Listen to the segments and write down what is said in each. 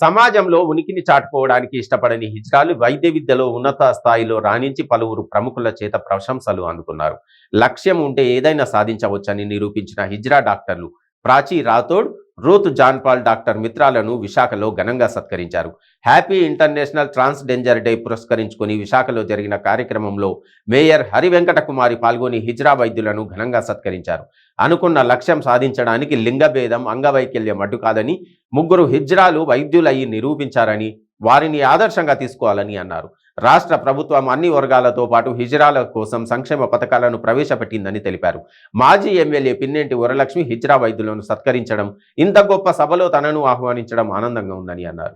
సమాజంలో ఉనికిని చాటుకోవడానికి ఇష్టపడని హిజ్రాలు వైద్య విద్యలో ఉన్నత స్థాయిలో రాణించి పలువురు ప్రముఖుల చేత ప్రశంసలు అందుకున్నారు. లక్ష్యం ఉంటే ఏదైనా సాధించవచ్చని నిరూపించిన హిజ్రా డాక్టర్లు Prachi Rathod, Ruth John Paul doctor మిత్రాలను విశాఖలో ఘనంగా సత్కరించారు. హ్యాపీ ఇంటర్నేషనల్ ట్రాన్స్జెండర్ డే పురస్కరించుకుని విశాఖలో జరిగిన కార్యక్రమంలో మేయర్ హరివెంకట కుమారి పాల్గొని హిజ్రా వైద్యులను ఘనంగా సత్కరించారు. అనుకున్న లక్ష్యం సాధించడానికి లింగభేదం, అంగవైకల్యం అడ్డు కాదని, ముగ్గురు హిజ్రాలు వైద్యులయ్యి నిరూపించారని, వారిని ఆదర్శంగా తీసుకోవాలని అన్నారు. రాష్ట్ర ప్రభుత్వం అన్ని వర్గాలతో పాటు హిజ్రాల కోసం సంక్షేమ పథకాలను ప్రవేశపెట్టిందని తెలిపారు. మాజీ ఎమ్మెల్యే పిన్నెంటి వరలక్ష్మి హిజ్రా వైద్యులను సత్కరించడం, ఇంత గొప్ప సభలో తనను ఆహ్వానించడం ఆనందంగా ఉందని అన్నారు.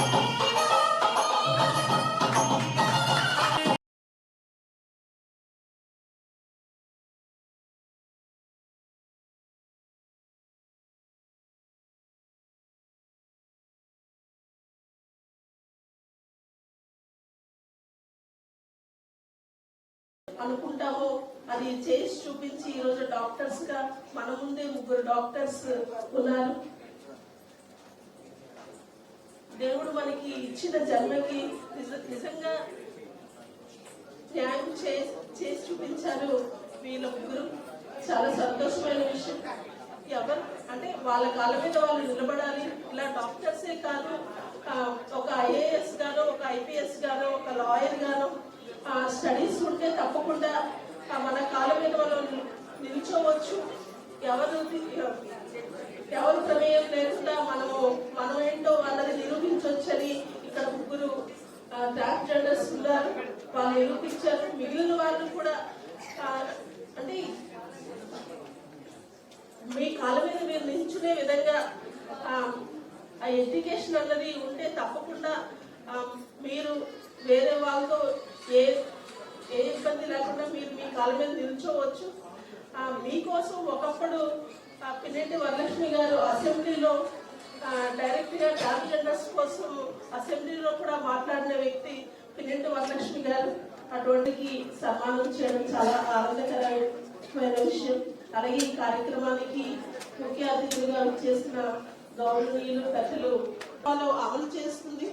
అనుకుంటామో అది చేసి చూపించి ఈరోజు డాక్టర్స్ గా మన ముందే ముగ్గురు డాక్టర్స్ ఉన్నారు. దేవుడు మనకి ఇచ్చిన జన్మకి నిజంగా న్యాయం చేసి చూపించారు వీళ్ళ ముగ్గురు. చాలా సంతోషమైన విషయం. ఎవరు అంటే వాళ్ళ కాళ్ళ మీద వాళ్ళు నిలబడాలి. ఇలా డాక్టర్సే కాదు, ఒక ఐఏఎస్ గానో, ఒక ఐపీఎస్ గానో, ఒక లాయర్ గానో స్టడీస్ ఉంటే తప్పకుండా మన కాళ్ళ మీద మనం నిల్చోవచ్చు. ఎవరు ప్రమేయం లేకుండా మనం ఏంటో వాళ్ళని నిరూపించవచ్చని ఇక్కడ ముగ్గురు ట్రాన్స్జెండర్స్ ఉన్నారు. వాళ్ళు నిరూపించారు. మిగిలిన వాళ్ళు కూడా అంటే మీ కాళ్ళ మీద మీరు నిల్చునే విధంగా ఆ ఎడ్యుకేషన్ అన్నది ఉంటే తప్పకుండా మీరు వేరే వాళ్ళతో ఏ ఇబ్బంది లేకుండా మీరు మీ కాళ్ళ మీద నిల్చోవచ్చు. మీకోసం ఒకప్పుడు పిన్నెంటి వరలక్ష్మి గారు అసెంబ్లీలో డైరెక్ట్ గా ట్రాన్స్జెండర్స్ కోసం అసెంబ్లీలో కూడా మాట్లాడిన వ్యక్తి పిన్నెంటి వరలక్ష్మి గారు. అటువంటికి సన్మానం చేయడం చాలా ఆనందకరమైన విషయం. అలాగే ఈ కార్యక్రమానికి ముఖ్య అతిథులుగా చేసిన గౌరవనీయులు పెద్దలు వాళ్ళు అమలు చేస్తుంది.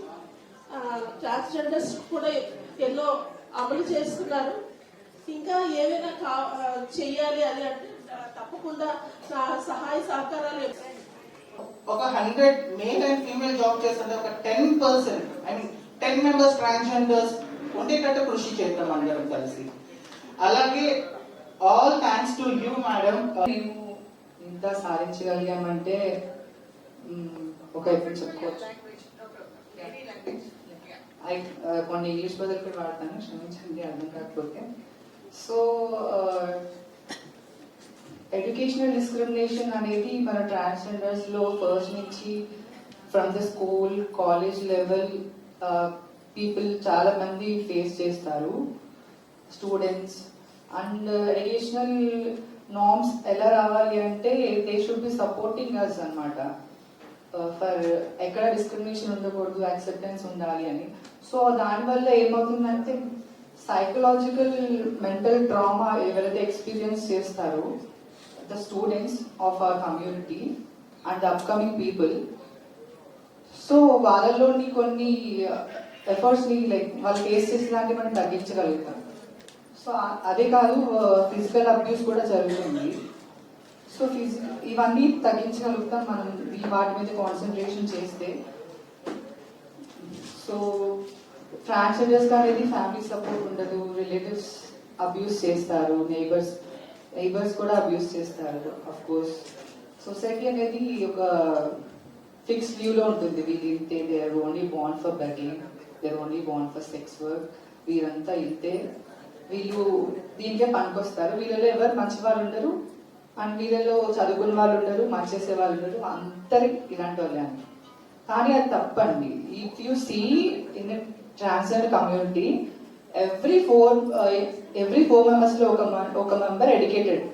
ట్రాన్స్జెండర్స్ కూడా ఎన్నో అమలు చేస్తున్నారు. ఇంకా ఏమైనా చెయ్యాలి అని అంటే తప్పకుండా సహాయ సహకారాలు. ఒక 100 మేల్ అండ్ ఫీమేల్ జాబ్ చేస్తుంటే ఒక 10% ఐ మీన్ 10 మెంబర్స్ ట్రాన్స్జెండర్స్ ఉండేటట్టు కృషి చేద్దాం అందరం కలిసి. అలాగే all thanks to you madam. మేము ఇంత సాధించగలిగామంటే ఒక ఎఫెక్ట్ చెప్పుకోవచ్చు. కొన్ని ఇంగ్లీష్ బదులు కూడా వాడతాను, క్షమించండి అర్థం కాకపోతే. సో ఎడ్యుకేషనల్ డిస్క్రిమినేషన్ అనేది మన ట్రాన్స్జెండర్స్ లో ఫస్ట్ నుంచి from the school, college level people చాలా మంది ఫేస్ చేస్తారు, స్టూడెంట్స్. అండ్ ఎడ్యుకేషనల్ నార్మ్స్ ఎలా రావాలి అంటే they should be supporting us అన్నమాట. ఫర్ ఎక్కడ డిస్క్రిమినేషన్ ఉండకూడదు, యాక్సెప్టెన్స్ ఉండాలి అని. సో దానివల్ల ఏమవుతుందంటే సైకలాజికల్ మెంటల్ ట్రామా ఎవరైతే ఎక్స్పీరియన్స్ చేస్తారో the students of our community and the upcoming people, so వాళ్ళలోని కొన్ని ఎఫర్ట్స్ ని లైక్ వాళ్ళు ఫేస్ చేసేదాన్ని మనం తగ్గించగలుగుతాం. సో అదే కాదు, ఫిజికల్ అబ్యూస్ కూడా జరుగుతుంది. సో ఇవన్నీ తగ్గించగలుగుతాం మనం వాటి మీద కాన్సన్ట్రేషన్ చేస్తే. సో ట్రాన్స్జెండర్స్ అనేది ఫ్యామిలీ సపోర్ట్ ఉండదు, రిలేటివ్స్ అబ్యూస్ చేస్తారు, నైబర్స్ కూడా అబ్యూస్ చేస్తారు అఫ్ కోర్స్. సొసైటీ అనేది ఒక ఫిక్స్డ్ వ్యూ లో ఉంటుంది. వీళ్ళు ఇంతే, they are only born for begging, they are only born for sex work, వీరంతా ఇంతే, వీళ్ళు దీనికే పనికొస్తారు, వీళ్ళలో ఎవరు మంచి వాళ్ళు ఉండరు అండ్ వీళ్ళలో చదువుకున్న వాళ్ళు ఉండరు, మార్చేసే వాళ్ళు ఉండరు, అందరి ఇలాంటి వాళ్ళే అని. కానీ అది తప్పండి. If you see in transgender community every 4 members లో ఒక మెంబర్ ఎడ్యుకేటెడ్.